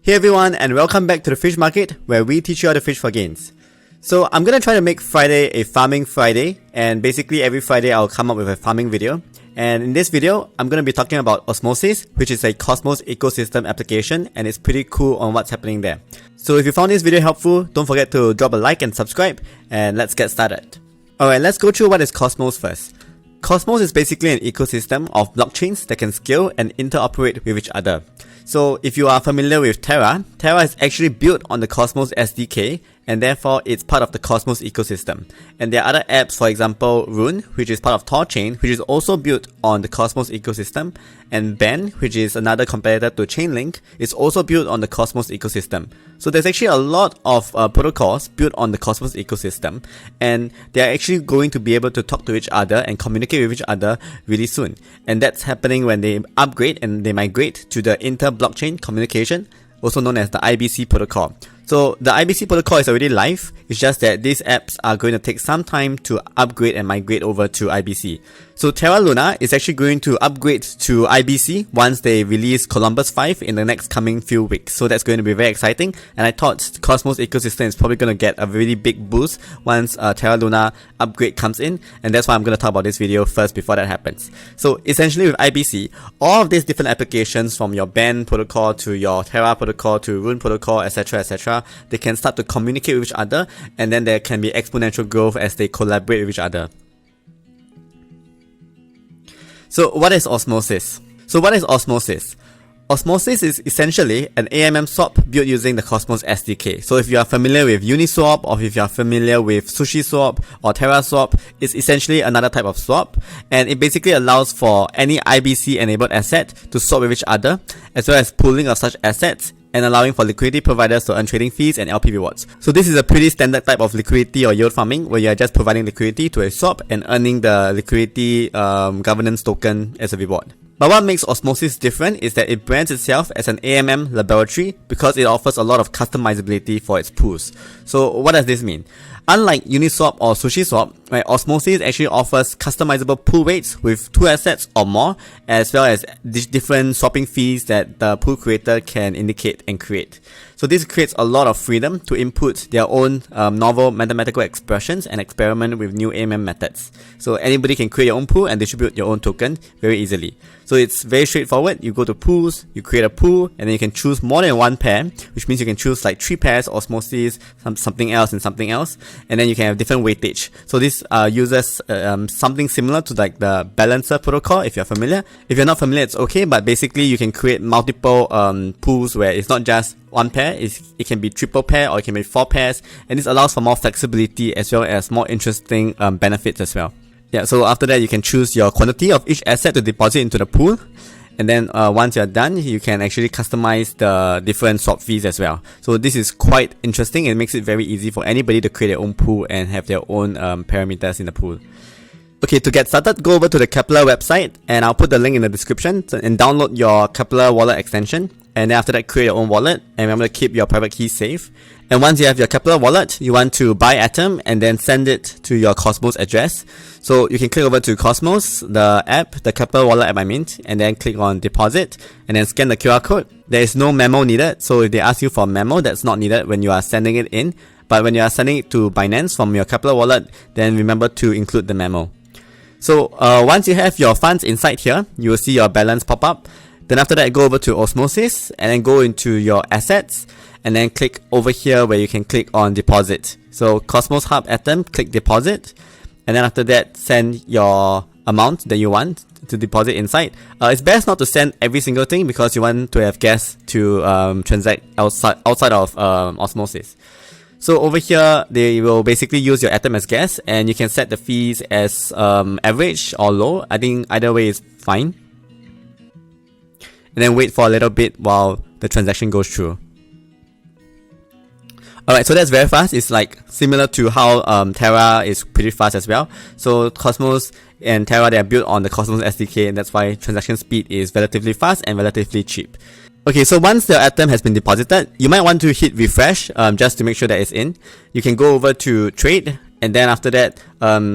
Hey everyone, and welcome back to the Fish Market, where we teach you how to fish for gains. So I'm gonna try to make Friday a farming Friday, and basically every Friday I'll come up with a farming video. And in this video, I'm gonna be talking about Osmosis, which is a Cosmos ecosystem application, and it's pretty cool on what's happening there. So if you found this video helpful, don't forget to drop a like and subscribe, and let's get started. Alright, let's go through what is Cosmos first. Cosmos is basically an ecosystem of blockchains that can scale and interoperate with each other. So if you are familiar with Terra, Terra is actually built on the Cosmos SDK, and therefore it's part of the Cosmos ecosystem. And there are other apps, for example Rune, which is part of Torchain, which is also built on the Cosmos ecosystem, and Ben, which is another competitor to Chainlink, is also built on the Cosmos ecosystem. So there's actually a lot of protocols built on the Cosmos ecosystem, and they're actually going to be able to talk to each other and communicate with each other really soon. And that's happening when they upgrade and they migrate to the inter-blockchain communication, also known as the IBC protocol. So the IBC protocol is already live, it's just that these apps are going to take some time to upgrade and migrate over to IBC. So Terra Luna is actually going to upgrade to IBC once they release Columbus 5 in the next coming few weeks. So that's going to be very exciting, and I thought Cosmos ecosystem is probably going to get a really big boost once Terra Luna upgrade comes in, and that's why I'm going to talk about this video first before that happens. So essentially with IBC, all of these different applications from your Ben protocol to your Terra protocol to Rune protocol, etc., they can start to communicate with each other, and then there can be exponential growth as they collaborate with each other. So what is Osmosis? Osmosis is essentially an AMM swap built using the Cosmos SDK. So if you are familiar with Uniswap, or if you are familiar with SushiSwap or TerraSwap, it's essentially another type of swap, and it basically allows for any IBC enabled asset to swap with each other, as well as pooling of such assets, and allowing for liquidity providers to earn trading fees and LP rewards. So this is a pretty standard type of liquidity or yield farming, where you are just providing liquidity to a swap and earning the liquidity governance token as a reward. But what makes Osmosis different is that it brands itself as an AMM laboratory because it offers a lot of customizability for its pools. So what does this mean? Unlike Uniswap or SushiSwap, right, Osmosis actually offers customizable pool rates with 2 assets or more, as well as different swapping fees that the pool creator can indicate and create. So this creates a lot of freedom to input their own novel mathematical expressions and experiment with new AMM methods. So anybody can create your own pool and distribute your own token very easily. So it's very straightforward. You go to pools, you create a pool, and then you can choose more than one pair, which means you can choose like 3 pairs, Osmosis, something else, and something else, and then you can have different weightage. So this uses something similar to like the balancer protocol, if you're familiar. If you're not familiar, it's okay, but basically you can create multiple pools where it's not just one pair, it can be triple pair or it can be 4 pairs, and this allows for more flexibility as well as more interesting benefits as well. Yeah, so after that you can choose your quantity of each asset to deposit into the pool, and then once you're done, you can actually customize the different swap fees as well. So this is quite interesting, and it makes it very easy for anybody to create their own pool and have their own parameters in the pool. Okay, to get started, go over to the Keplr website, and I'll put the link in the description, and download your Keplr Wallet extension. And then after that, create your own wallet, and remember to keep your private key safe. And once you have your Keplr wallet, you want to buy Atom and then send it to your Cosmos address. So you can click over to Cosmos, the app, the Keplr Wallet app I mean, and then click on deposit, and then scan the QR code. There is no memo needed, so if they ask you for a memo, that's not needed when you are sending it in. But when you are sending it to Binance from your Keplr wallet, then remember to include the memo. So once you have your funds inside here, you will see your balance pop up. Then after that, go over to Osmosis, and then go into your assets, and then click over here where you can click on deposit. So Cosmos Hub Atom, click deposit, and then after that, send your amount that you want to deposit inside. It's best not to send every single thing because you want to have gas to transact outside of Osmosis. So over here, they will basically use your Atom as gas, and you can set the fees as average or low. I think either way is fine. And then wait for a little bit while the transaction goes through. Alright, so that's very fast. It's like similar to how Terra is pretty fast as well. So Cosmos and Terra, they are built on the Cosmos SDK, and that's why transaction speed is relatively fast and relatively cheap. Okay, so once the Atom has been deposited, you might want to hit refresh just to make sure that it's in. You can go over to trade, and then after that,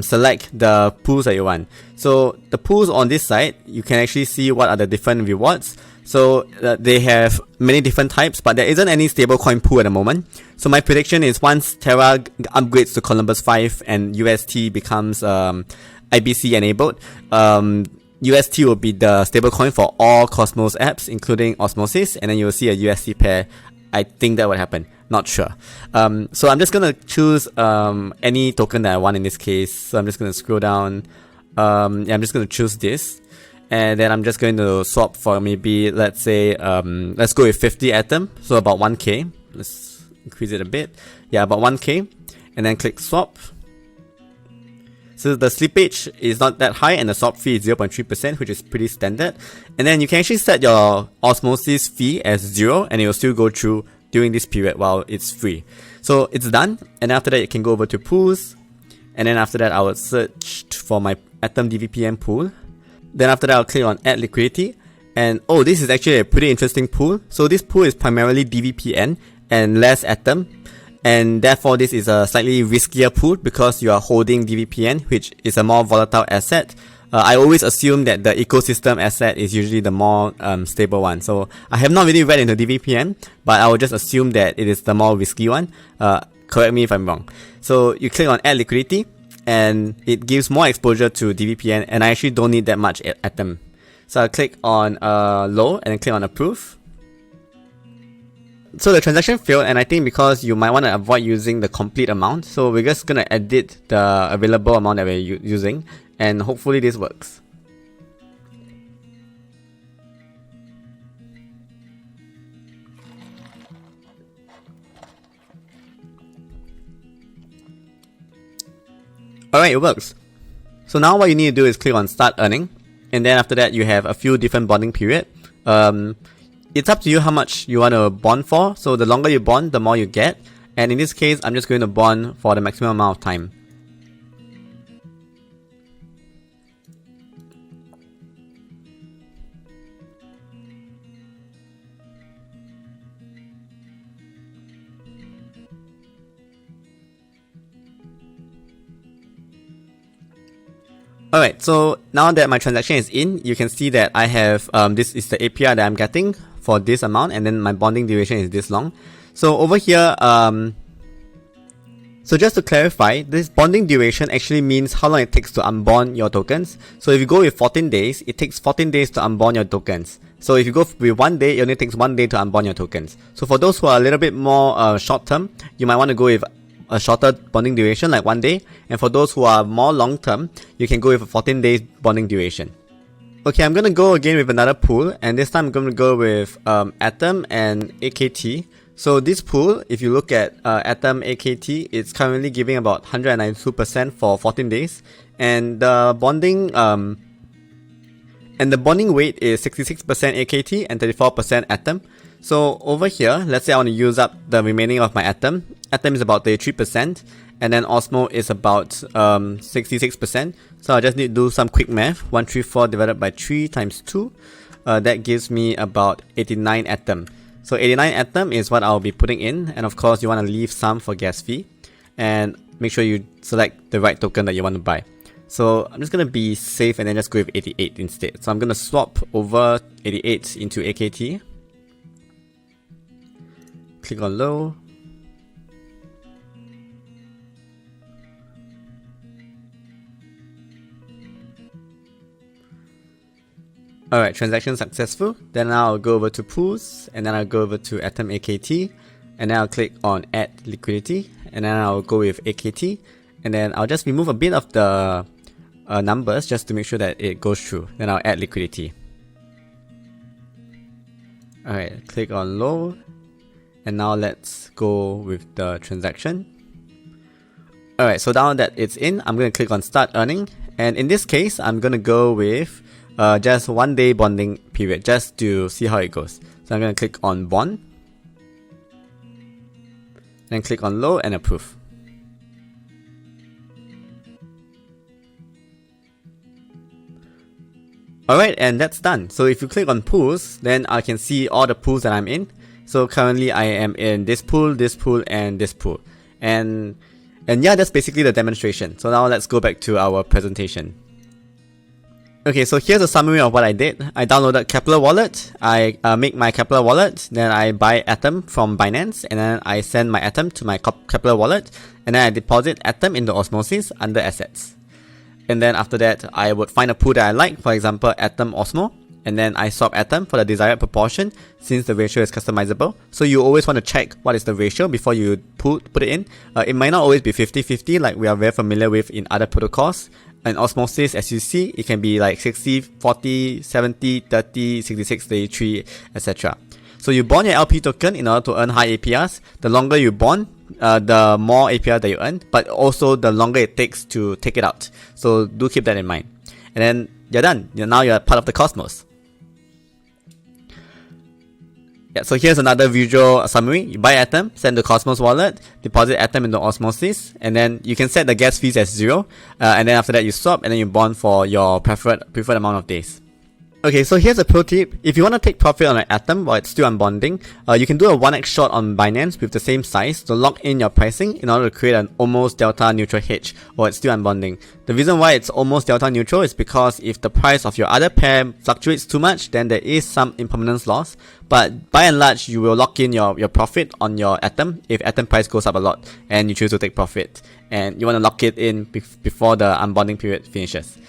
select the pools that you want. So the pools on this side, you can actually see what are the different rewards. So they have many different types, but there isn't any stablecoin pool at the moment. So my prediction is once Terra upgrades to Columbus 5 and UST becomes IBC enabled, UST will be the stablecoin for all Cosmos apps, including Osmosis, and then you will see a UST pair. I think that would happen. Not sure. So I'm just gonna choose any token that I want in this case. So I'm just gonna scroll down. Yeah, I'm just gonna choose this, and then I'm just going to swap for maybe, let's say, let's go with 50 Atom, so about 1k. Let's increase it a bit. Yeah, about 1k, and then click swap. So the slippage is not that high, and the swap fee is 0.3%, which is pretty standard. And then you can actually set your Osmosis fee as 0, and it will still go through during this period while it's free. So it's done, and after that you can go over to pools, and then after that I will search for my Atom DVPN pool. Then after that I'll click on add liquidity, and oh, this is actually a pretty interesting pool. So this pool is primarily DVPN and less Atom, and therefore this is a slightly riskier pool because you are holding DVPN, which is a more volatile asset. I always assume that the ecosystem asset is usually the more stable one. So I have not really read into DVPN, but I will just assume that it is the more risky one. Correct me if I'm wrong. So you click on add liquidity, and it gives more exposure to DVPN, and I actually don't need that much Atom. So I'll click on low and then click on approve. So the transaction failed, and I think because you might want to avoid using the complete amount, so we're just gonna edit the available amount that we're using, and hopefully this works. Alright, it works. So now what you need to do is click on start earning, and then after that you have a few different bonding period. It's up to you how much you want to bond for. So the longer you bond, the more you get. And in this case, I'm just going to bond for the maximum amount of time. Alright, so now that my transaction is in, you can see that I have, this is the APR that I'm getting for this amount, and then my bonding duration is this long. So over here, so just to clarify, this bonding duration actually means how long it takes to unbond your tokens. So if you go with 14 days, it takes 14 days to unbond your tokens. So if you go with 1 day, it only takes 1 day to unbond your tokens. So for those who are a little bit more short term, you might want to go with a shorter bonding duration like 1 day, and for those who are more long term, you can go with a 14 days bonding duration. Okay, I'm gonna go again with another pool, and this time I'm gonna go with Atom and AKT. So this pool, if you look at Atom AKT, it's currently giving about 192% for 14 days, and the bonding weight is 66% AKT and 34% Atom. So over here, let's say I want to use up the remaining of my Atom. Atom is about 33%, and then Osmo is about 66%. So I just need to do some quick math. 134 divided by 3 times 2. That gives me about 89 Atom. So 89 Atom is what I'll be putting in, and of course you want to leave some for gas fee, and make sure you select the right token that you want to buy. So I'm just going to be safe and then just go with 88 instead. So I'm going to swap over 88 into AKT. Click on low. Alright, transaction successful. Then I'll go over to pools, and then I'll go over to Atom AKT, and then I'll click on add liquidity, and then I'll go with AKT, and then I'll just remove a bit of the numbers just to make sure that it goes through. Then I'll add liquidity. Alright, click on low, and now let's go with the transaction. Alright, so now that it's in, I'm going to click on start earning, and in this case, I'm going to go with just 1 day bonding period just to see how it goes. So I'm going to click on bond, then click on low and approve. Alright, and that's done. So if you click on pools, then I can see all the pools that I'm in. So currently I am in this pool, and this pool. And yeah, that's basically the demonstration. So now let's go back to our presentation. Okay, so here's a summary of what I did. I downloaded Keplr Wallet, I make my Keplr Wallet, then I buy Atom from Binance, and then I send my Atom to my Keplr Wallet, and then I deposit Atom into Osmosis under Assets. And then after that, I would find a pool that I like, for example, Atom Osmo, and then I swap Atom for the desired proportion since the ratio is customizable. So you always want to check what is the ratio before you put it in. It might not always be 50-50 like we are very familiar with in other protocols. In Osmosis, as you see, it can be like 60, 40, 70, 30, 66, 33, etc. So you bond your LP token in order to earn high APRs. The longer you bond, the more APR that you earn, but also the longer it takes to take it out. So do keep that in mind. And then you're done. Now you're part of the Cosmos. Yeah, so here's another visual summary. You buy Atom, send the Cosmos wallet, deposit Atom into Osmosis, and then you can set the gas fees as 0, and then after that you swap, and then you bond for your preferred amount of days. Okay, so here's a pro tip. If you want to take profit on an Atom while it's still unbonding, you can do a 1x short on Binance with the same size to lock in your pricing in order to create an almost delta neutral hedge while it's still unbonding. The reason why it's almost delta neutral is because if the price of your other pair fluctuates too much, then there is some impermanence loss. But by and large, you will lock in your profit on your Atom if Atom price goes up a lot and you choose to take profit. And you want to lock it in before the unbonding period finishes.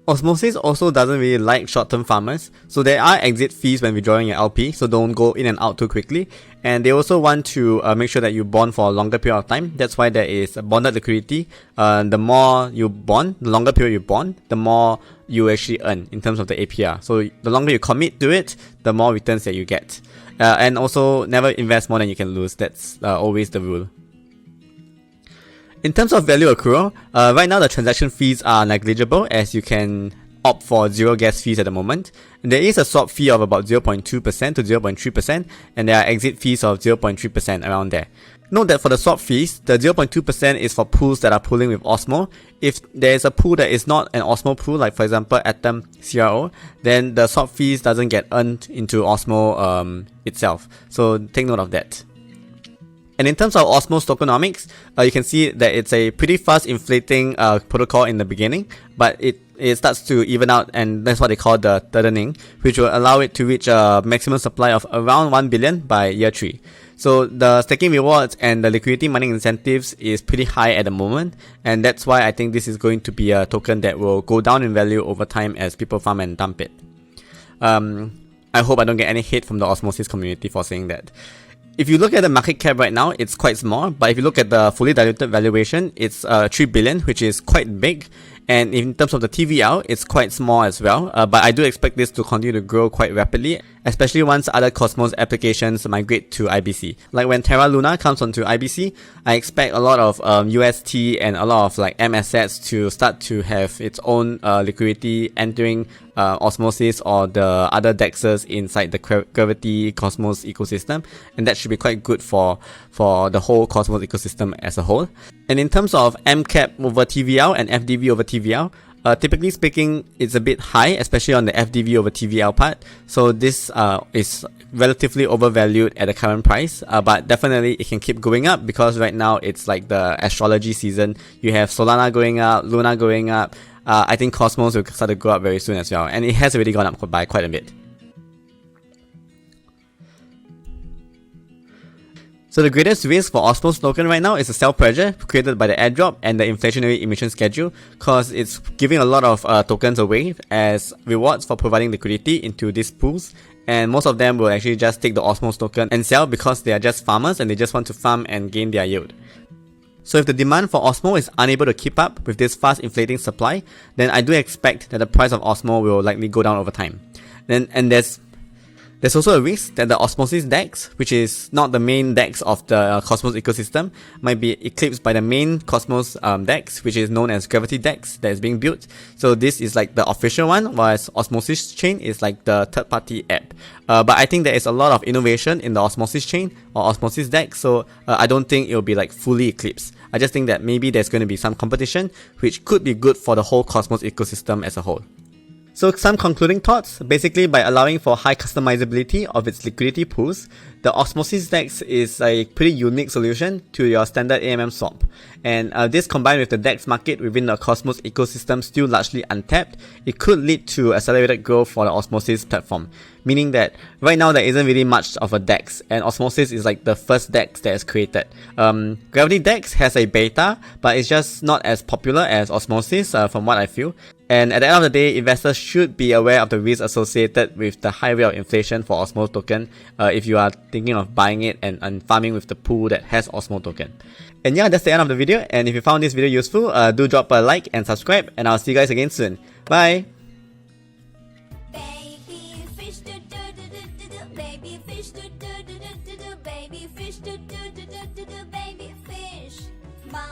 Osmosis also doesn't really like short-term farmers, so there are exit fees when withdrawing your LP, so don't go in and out too quickly. And they also want to make sure that you bond for a longer period of time. That's why there is bonded liquidity. The more you bond, the longer period you bond, the more you actually earn in terms of the APR. So the longer you commit to it, the more returns that you get. And also never invest more than you can lose. That's always the rule. In terms of value accrual, right now the transaction fees are negligible as you can opt for 0 gas fees at the moment. And there is a swap fee of about 0.2% to 0.3% and there are exit fees of 0.3% around there. Note that for the swap fees, the 0.2% is for pools that are pooling with Osmo. If there is a pool that is not an Osmo pool, like for example Atom CRO, then the swap fees doesn't get earned into Osmo itself. So take note of that. And in terms of Osmo's tokenomics, you can see that it's a pretty fast inflating protocol in the beginning, but it starts to even out, and that's what they call the thirdening, which will allow it to reach a maximum supply of around 1 billion by year 3. So the staking rewards and the liquidity mining incentives is pretty high at the moment, and that's why I think this is going to be a token that will go down in value over time as people farm and dump it. I hope I don't get any hate from the Osmosis community for saying that. If you look at the market cap right now, it's quite small, but if you look at the fully diluted valuation, it's 3 billion, which is quite big. And in terms of the TVL, it's quite small as well, but I do expect this to continue to grow quite rapidly, especially once other Cosmos applications migrate to IBC. Like when Terra Luna comes onto IBC, I expect a lot of UST and a lot of like M assets to start to have its own liquidity entering Osmosis or the other DEXs inside the Gravity Cosmos ecosystem, and that should be quite good for the whole Cosmos ecosystem as a whole. And in terms of MCAP over TVL and FDV over TVL, typically speaking, it's a bit high, especially on the FDV over TVL part. So this is relatively overvalued at the current price, but definitely it can keep going up because right now it's like the astrology season. You have Solana going up, Luna going up. I think Cosmos will start to go up very soon as well, and it has already gone up by quite a bit. So the greatest risk for Osmo's token right now is the sell pressure created by the airdrop and the inflationary emission schedule, cause it's giving a lot of tokens away as rewards for providing liquidity into these pools, and most of them will actually just take the Osmo's token and sell because they are just farmers and they just want to farm and gain their yield. So if the demand for Osmo is unable to keep up with this fast inflating supply, then I do expect that the price of Osmo will likely go down over time. And there's also a risk that the Osmosis DEX, which is not the main DEX of the Cosmos ecosystem, might be eclipsed by the main Cosmos DEX, which is known as Gravity DEX, that is being built. So this is like the official one, whereas Osmosis chain is like the third-party app. But I think there is a lot of innovation in the Osmosis chain or Osmosis DEX, so I don't think it will be like fully eclipsed. I just think that maybe there's going to be some competition, which could be good for the whole Cosmos ecosystem as a whole. So some concluding thoughts. Basically, by allowing for high customizability of its liquidity pools, the Osmosis DEX is a pretty unique solution to your standard AMM swap. And this combined with the DEX market within the Cosmos ecosystem still largely untapped, it could lead to accelerated growth for the Osmosis platform. Meaning that right now there isn't really much of a DEX, and Osmosis is like the first DEX that is created. Gravity DEX has a beta, but it's just not as popular as Osmosis from what I feel. And at the end of the day, investors should be aware of the risks associated with the high rate of inflation for Osmo token if you are thinking of buying it and farming with the pool that has Osmo token. And yeah, that's the end of the video, and if you found this video useful, do drop a like and subscribe, and I'll see you guys again soon. Bye! Baby fish, baby fish,